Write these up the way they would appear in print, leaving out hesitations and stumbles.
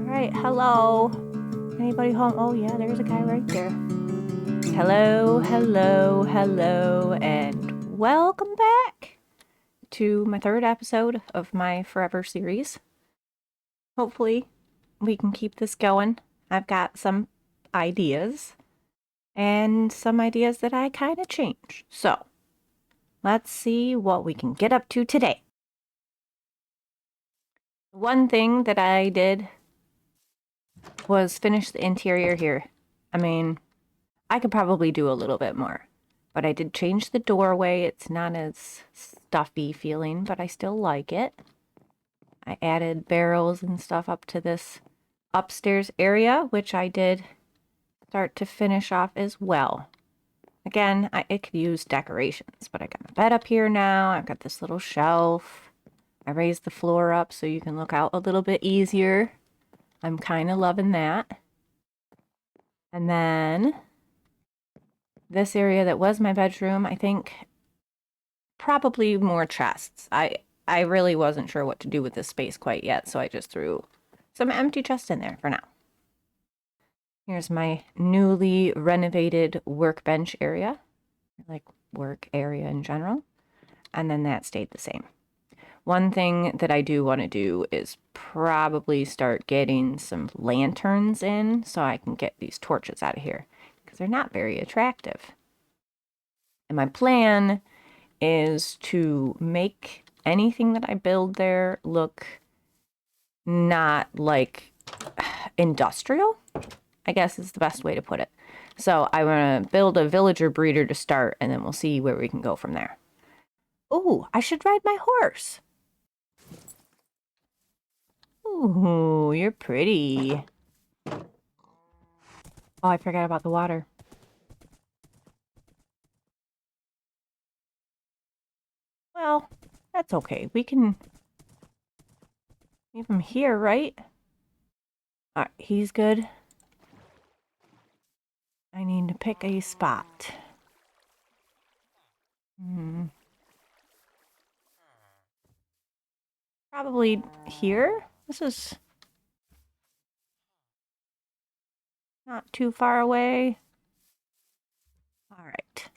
Alright, hello. Anybody home? Oh yeah, there's a guy right there. Hello, hello, hello, and welcome back to my third episode of my Forever series. Hopefully, we can keep this going. I've got some ideas, and some ideas that I kind of changed. So, let's see what we can get up to today. One thing that I did was finish the interior here. I mean, I could probably do a little bit more, but I did change the doorway. It's not as stuffy feeling, but I still like it. I added barrels and stuff up to this upstairs area, which I did start to finish off as well. Again, it could use decorations, but I got my bed up here now. I've got this little shelf. I raised the floor up so you can look out a little bit easier. I'm kind of loving that. And then this area that was my bedroom, I think probably more chests. I really wasn't sure what to do with this space quite yet, so I just threw some empty chests in there for now. Here's my newly renovated workbench area, like work area in general, and then that stayed the same. One thing that I do want to do is probably start getting some lanterns in so I can get these torches out of here, because they're not very attractive. And my plan is to make anything that I build there look not like industrial, I guess is the best way to put it. So I want to build a villager breeder to start, and then we'll see where we can go from there. Oh, I should ride my horse. Ooh, you're pretty. Oh, I forgot about the water. Well, that's okay. We can leave him here, right? Alright, he's good. I need to pick a spot. Probably here. This is not too far away. All right.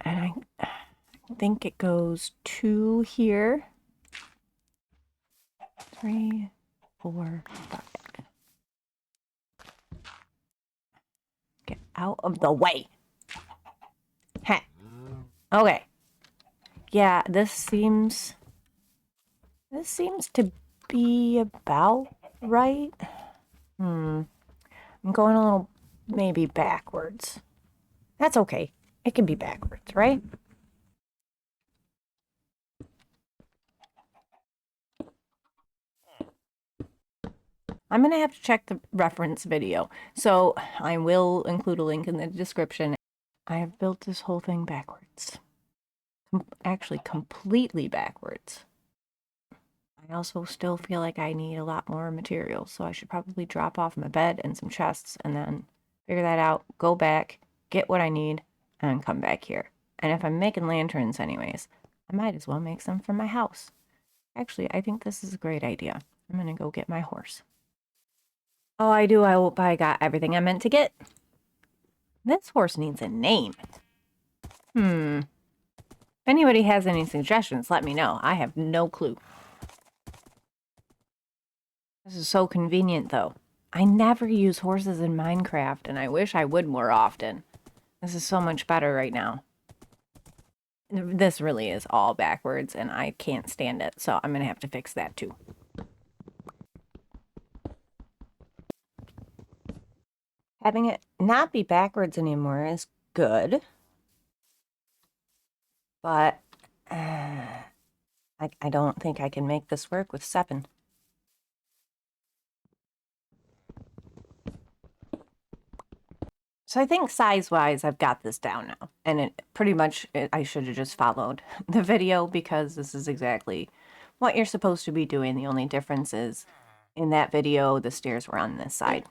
And I think it goes 2 here. 3, 4, 5. Get out of the way. Heh. Okay. Yeah, this seems to be about right. I'm going a little maybe backwards. That's okay. It can be backwards, right? I'm going to have to check the reference video, so I will include a link in the description. I have built this whole thing backwards. Actually, completely backwards. I also still feel like I need a lot more material, so I should probably drop off my bed and some chests and then figure that out, go back, get what I need, and come back here. And if I'm making lanterns anyways, I might as well make some for my house. Actually, I think this is a great idea. I'm going to go get my horse. Oh, I do. I hope I got everything I meant to get. This horse needs a name. If anybody has any suggestions, let me know. I have no clue. This is so convenient, though. I never use horses in Minecraft, and I wish I would more often. This is so much better right now. This really is all backwards, and I can't stand it, so I'm going to have to fix that, too. Having it not be backwards anymore is good, but I don't think I can make this work with 7. So I think size-wise, I've got this down now. And it pretty much, I should have just followed the video because this is exactly what you're supposed to be doing. The only difference is in that video, the stairs were on this side.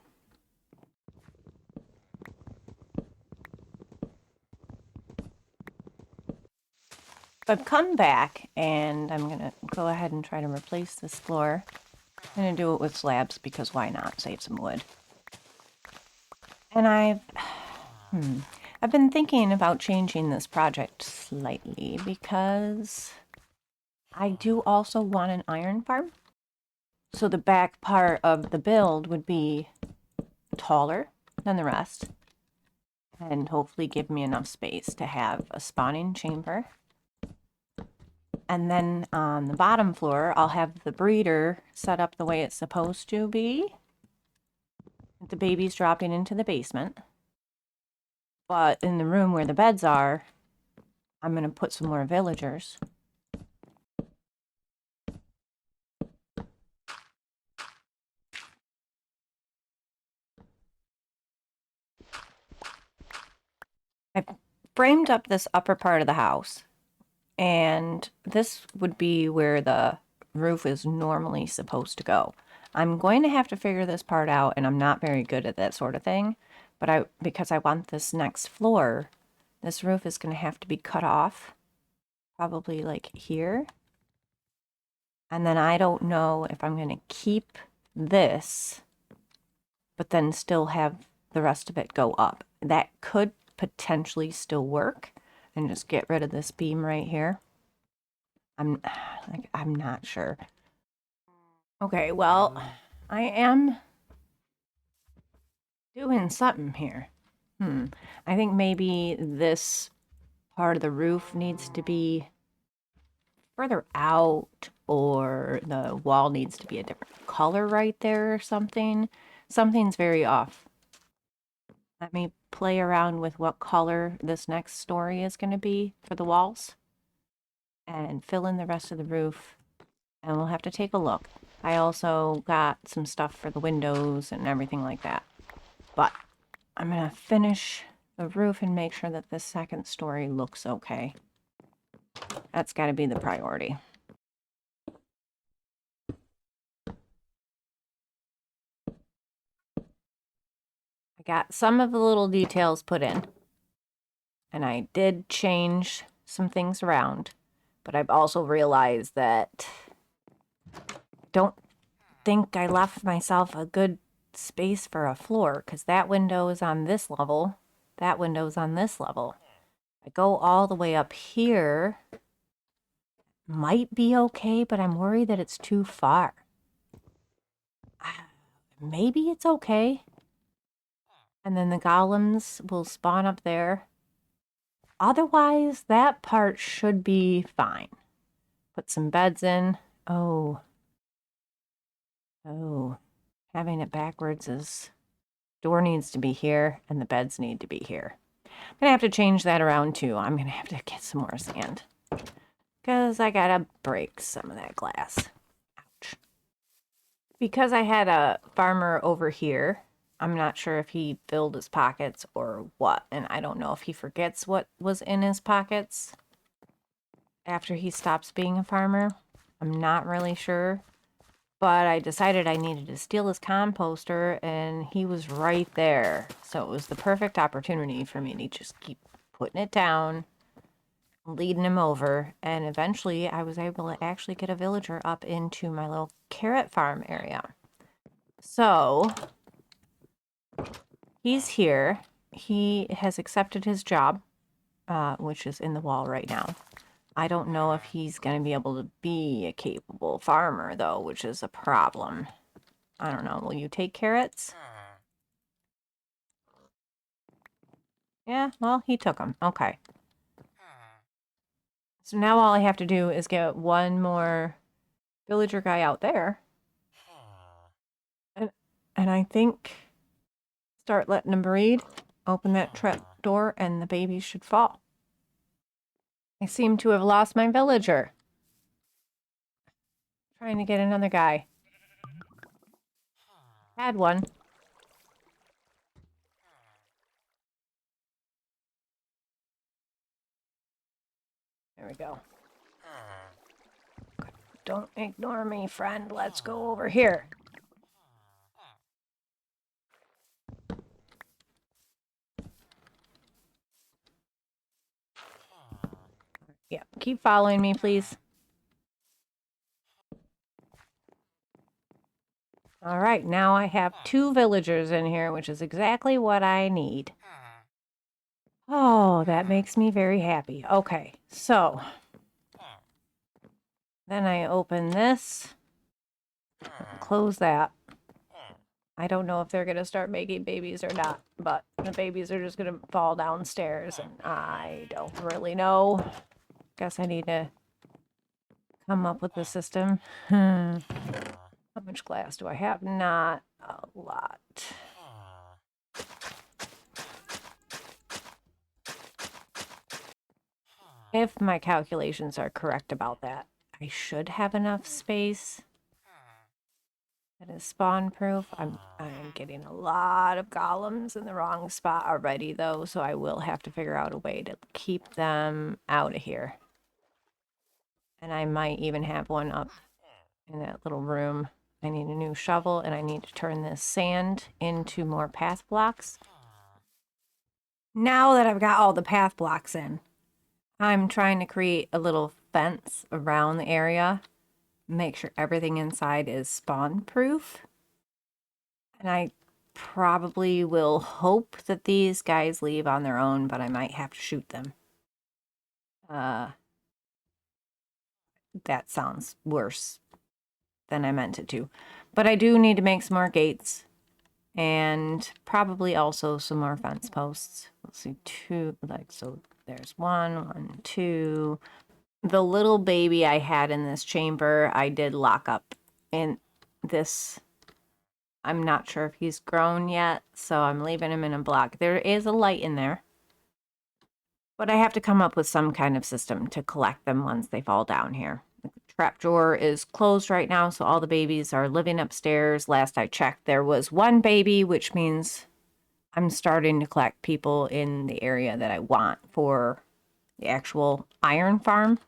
I've come back and I'm going to go ahead and try to replace this floor. I'm going to do it with slabs because why not? Save some wood. And I've been thinking about changing this project slightly because I do also want an iron farm. So the back part of the build would be taller than the rest and hopefully give me enough space to have a spawning chamber. And then on the bottom floor, I'll have the breeder set up the way it's supposed to be. The baby's dropping into the basement. But in the room where the beds are, I'm going to put some more villagers. I framed up this upper part of the house, and this would be where the roof is normally supposed to go. I'm going to have to figure this part out, and I'm not very good at that sort of thing, but because I want this next floor, this roof is going to have to be cut off, probably like here. And then I don't know if I'm going to keep this, but then still have the rest of it go up. That could potentially still work, and just get rid of this beam right here. I'm not sure. Okay, well, I am doing something here. I think maybe this part of the roof needs to be further out, or the wall needs to be a different color right there or something. Something's very off. Let me play around with what color this next story is going to be for the walls and fill in the rest of the roof, and we'll have to take a look. I also got some stuff for the windows and everything like that. But I'm going to finish the roof and make sure that this second story looks okay. That's got to be the priority. I got some of the little details put in, and I did change some things around, but I've also realized that I don't think I left myself a good space for a floor, because that window is on this level, that window is on this level. I go all the way up here, might be okay, but I'm worried that it's too far. Maybe it's okay. And then the golems will spawn up there. Otherwise, that part should be fine. Put some beds in. Oh, having it backwards is... Door needs to be here, and the beds need to be here. I'm gonna have to change that around too. I'm gonna have to get some more sand, because I gotta break some of that glass. Ouch. Because I had a farmer over here, I'm not sure if he filled his pockets or what, and I don't know if he forgets what was in his pockets after he stops being a farmer. I'm not really sure, but I decided I needed to steal his composter, and he was right there. So it was the perfect opportunity for me to just keep putting it down, leading him over, and eventually I was able to actually get a villager up into my little carrot farm area. So he's here. He has accepted his job, which is in the wall right now. I don't know if he's going to be able to be a capable farmer, though, which is a problem. I don't know. Will you take carrots? Yeah, well, he took them. Okay. So now all I have to do is get one more villager guy out there. And I think start letting him breed. Open that trap door and the babies should fall. I seem to have lost my villager. Trying to get another guy. Had one. There we go. Don't ignore me, friend. Let's go over here. Yeah, keep following me, please. All right, now I have 2 villagers in here, which is exactly what I need. Oh, that makes me very happy. Okay, so then I open this, close that. I don't know if they're going to start making babies or not, but the babies are just going to fall downstairs, and I don't really know. Guess I need to come up with a system. How much glass do I have? Not a lot. If my calculations are correct about that, I should have enough space. That is spawn proof. I'm getting a lot of golems in the wrong spot already though, so I will have to figure out a way to keep them out of here. And I might even have one up in that little room. I need a new shovel and I need to turn this sand into more path blocks. Now that I've got all the path blocks in, I'm trying to create a little fence around the area, make sure everything inside is spawn proof. And I probably will hope that these guys leave on their own, but I might have to shoot them. That sounds worse than I meant it to. But I do need to make some more gates and probably also some more fence posts. Let's see, 2, like, so there's 1, 2. The little baby I had in this chamber, I did lock up in this. I'm not sure if he's grown yet, so I'm leaving him in a block. There is a light in there, but I have to come up with some kind of system to collect them once they fall down here. The trap drawer is closed right now, so all the babies are living upstairs. Last I checked, there was 1 baby, which means I'm starting to collect people in the area that I want for the actual iron farm,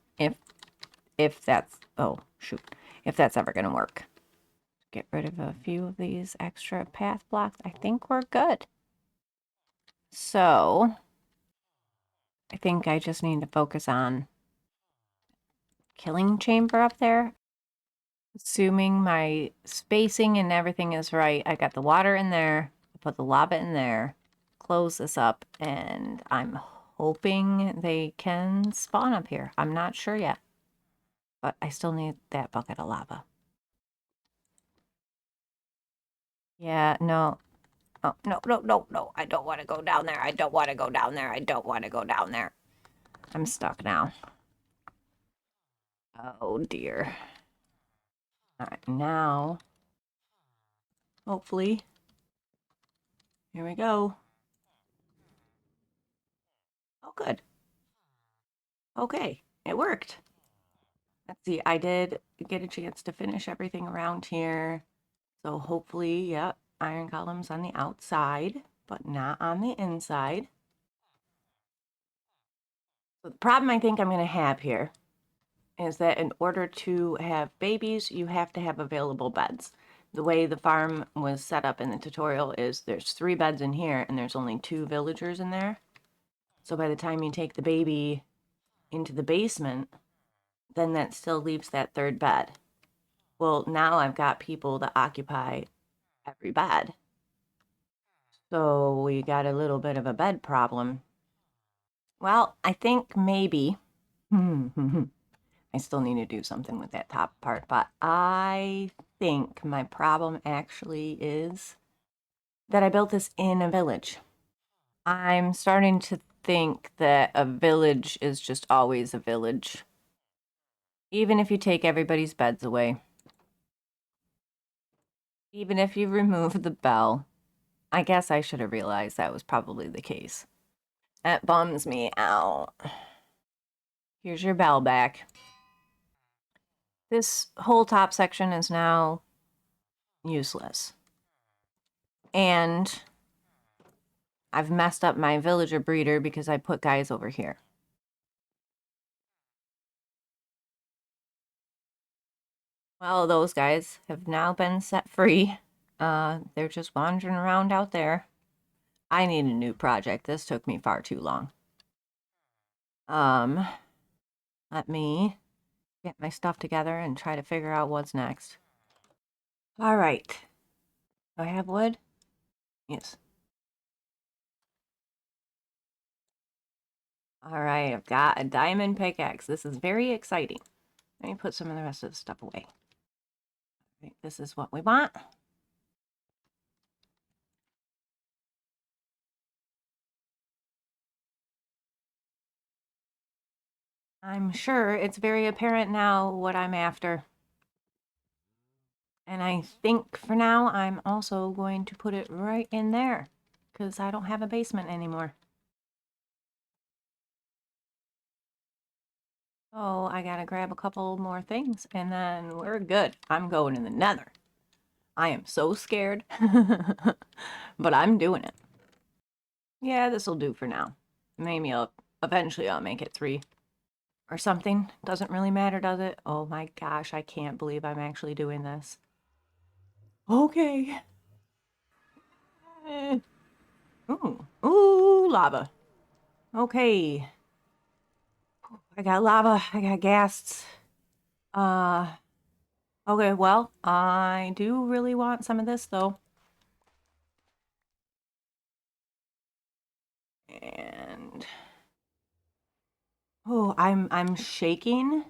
if that's, oh shoot, if that's ever going to work. Get rid of a few of these extra path blocks. I think we're good. So I think I just need to focus on killing chamber up there. Assuming my spacing and everything is right, I got the water in there, I put the lava in there, close this up, and I'm hoping they can spawn up here. I'm not sure yet, but I still need that bucket of lava. Yeah, no. Oh, no, no, no, no. I don't want to go down there. I don't want to go down there. I don't want to go down there. I'm stuck now. Oh, dear. All right, now, hopefully, here we go. Oh, good. Okay, it worked. Let's see, I did get a chance to finish everything around here. So hopefully, yep, iron columns on the outside, but not on the inside. So the problem I think I'm going to have here is that in order to have babies, you have to have available beds. The way the farm was set up in the tutorial is there's 3 beds in here and there's only 2 villagers in there. So by the time you take the baby into the basement, then that still leaves that 3rd bed. Well, now I've got people to occupy every bed. So we got a little bit of a bed problem. Well, I think maybe, I still need to do something with that top part, but I think my problem actually is that I built this in a village. I'm starting to think that a village is just always a village, even if you take everybody's beds away. Even if you remove the bell. I guess I should have realized that was probably the case. That bums me out. Here's your bell back. This whole top section is now useless. And I've messed up my villager breeder because I put guys over here. Well, those guys have now been set free. They're just wandering around out there. I need a new project. This took me far too long. Let me get my stuff together and try to figure out what's next. All right. Do I have wood? Yes. All right, I've got a diamond pickaxe. This is very exciting. Let me put some of the rest of the stuff away. All right, this is what we want. I'm sure it's very apparent now what I'm after. And I think for now, I'm also going to put it right in there because I don't have a basement anymore. Oh, I gotta grab a couple more things and then we're good. I'm going in the nether. I am so scared, but I'm doing it. Yeah, this'll do for now. Maybe eventually I'll make it 3 or something. Doesn't really matter, does it? Oh my gosh, I can't believe I'm actually doing this. Okay. Eh. Ooh, lava. Okay. I got lava. I got ghasts. Uh, okay, well, I do really want some of this though. And oh, I'm shaking. There's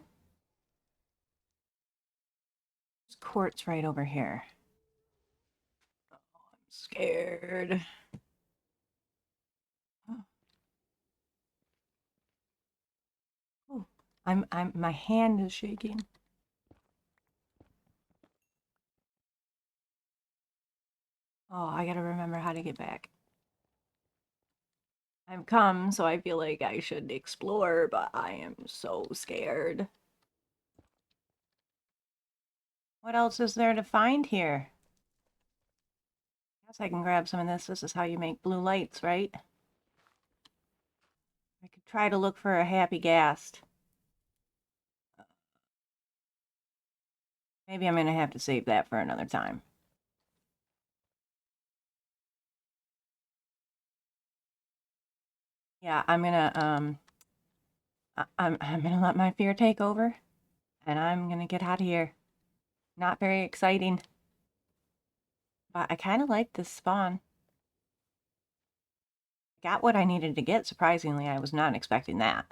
quartz right over here. Oh, I'm scared. Oh, my hand is shaking. Oh, I gotta remember how to get back. I've come, so I feel like I should explore, but I am so scared. What else is there to find here? Guess I can grab some of this. This is how you make blue lights, right? I could try to look for a happy ghast. Maybe I'm gonna have to save that for another time. Yeah, I'm gonna let my fear take over, and I'm gonna get out of here. Not very exciting, but I kind of like this spawn. Got what I needed to get. Surprisingly, I was not expecting that.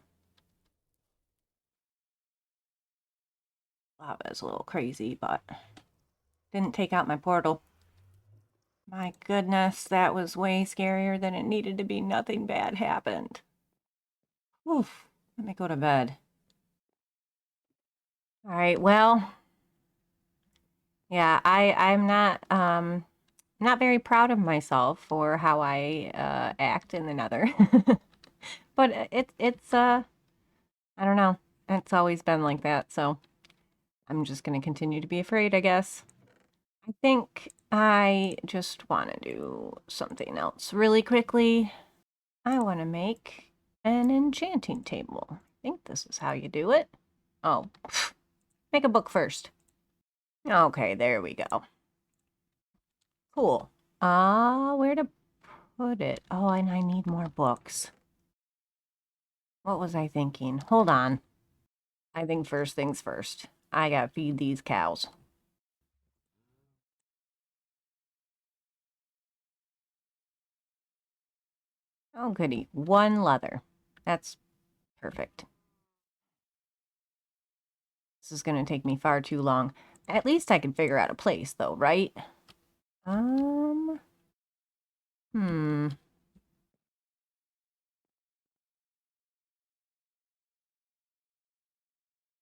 Lava is a little crazy, but didn't take out my portal. My goodness, that was way scarier than it needed to be. Nothing bad happened. Oof. Let me go to bed. All right, well, yeah, I'm not very proud of myself for how I act in the nether. But it's I don't know. It's always been like that, so I'm just gonna continue to be afraid, I guess. I think I just want to do something else really quickly. I want to make an enchanting table. I think this is how you do it. Oh, make a book first. Okay, there we go. Cool. Where to put it? Oh, and I need more books. What was I thinking? Hold on. I think first things first. I gotta feed these cows. Oh, goody. 1 leather. That's perfect. This is gonna take me far too long. At least I can figure out a place, though, right? Um, hmm.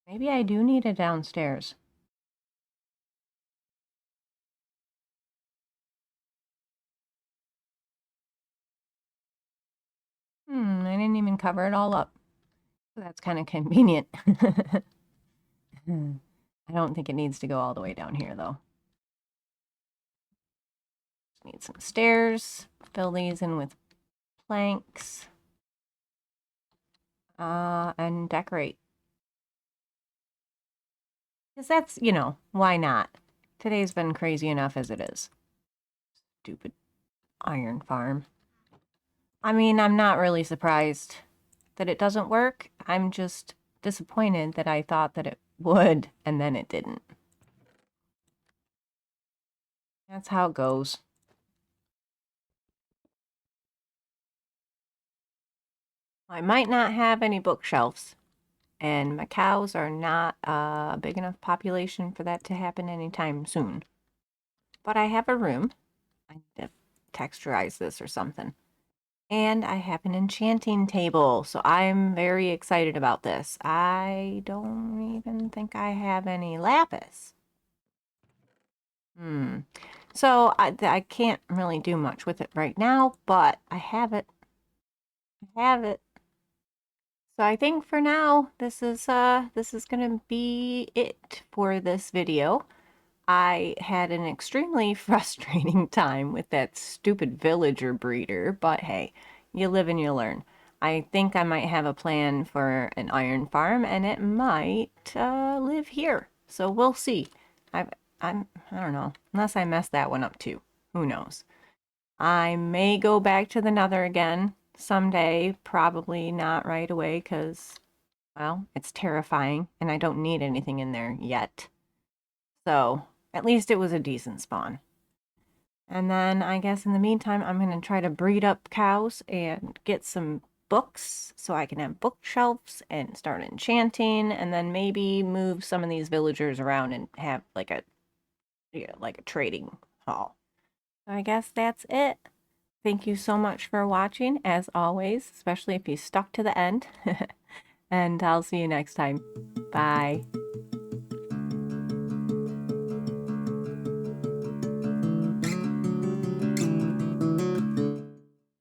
Maybe I do need it downstairs. I didn't even cover it all up. So that's kind of convenient. I don't think it needs to go all the way down here, though. Just need some stairs. Fill these in with planks. And decorate. Because that's, why not? Today's been crazy enough as it is. Stupid iron farm. I mean, I'm not really surprised that it doesn't work. I'm just disappointed that I thought that it would, and then it didn't. That's how it goes. I might not have any bookshelves, and my cows are not a big enough population for that to happen anytime soon. But I have a room. I need to texturize this or something. And I have an enchanting table, so I'm very excited about this. I don't even think I have any lapis. So I can't really do much with it right now, but I have it. I have it. So I think for now, this is gonna be it for this video. I had an extremely frustrating time with that stupid villager breeder, but hey, you live and you learn. I think I might have a plan for an iron farm, and it might live here. So we'll see. I don't know, unless I mess that one up too. Who knows? I may go back to the Nether again someday, probably not right away, because, well, it's terrifying, and I don't need anything in there yet. So, at least it was a decent spawn. And then I guess in the meantime, I'm going to try to breed up cows and get some books so I can have bookshelves and start enchanting, and then maybe move some of these villagers around and have like a trading hall. So I guess that's it. Thank you so much for watching, as always, especially if you stuck to the end. And I'll see you next time. Bye.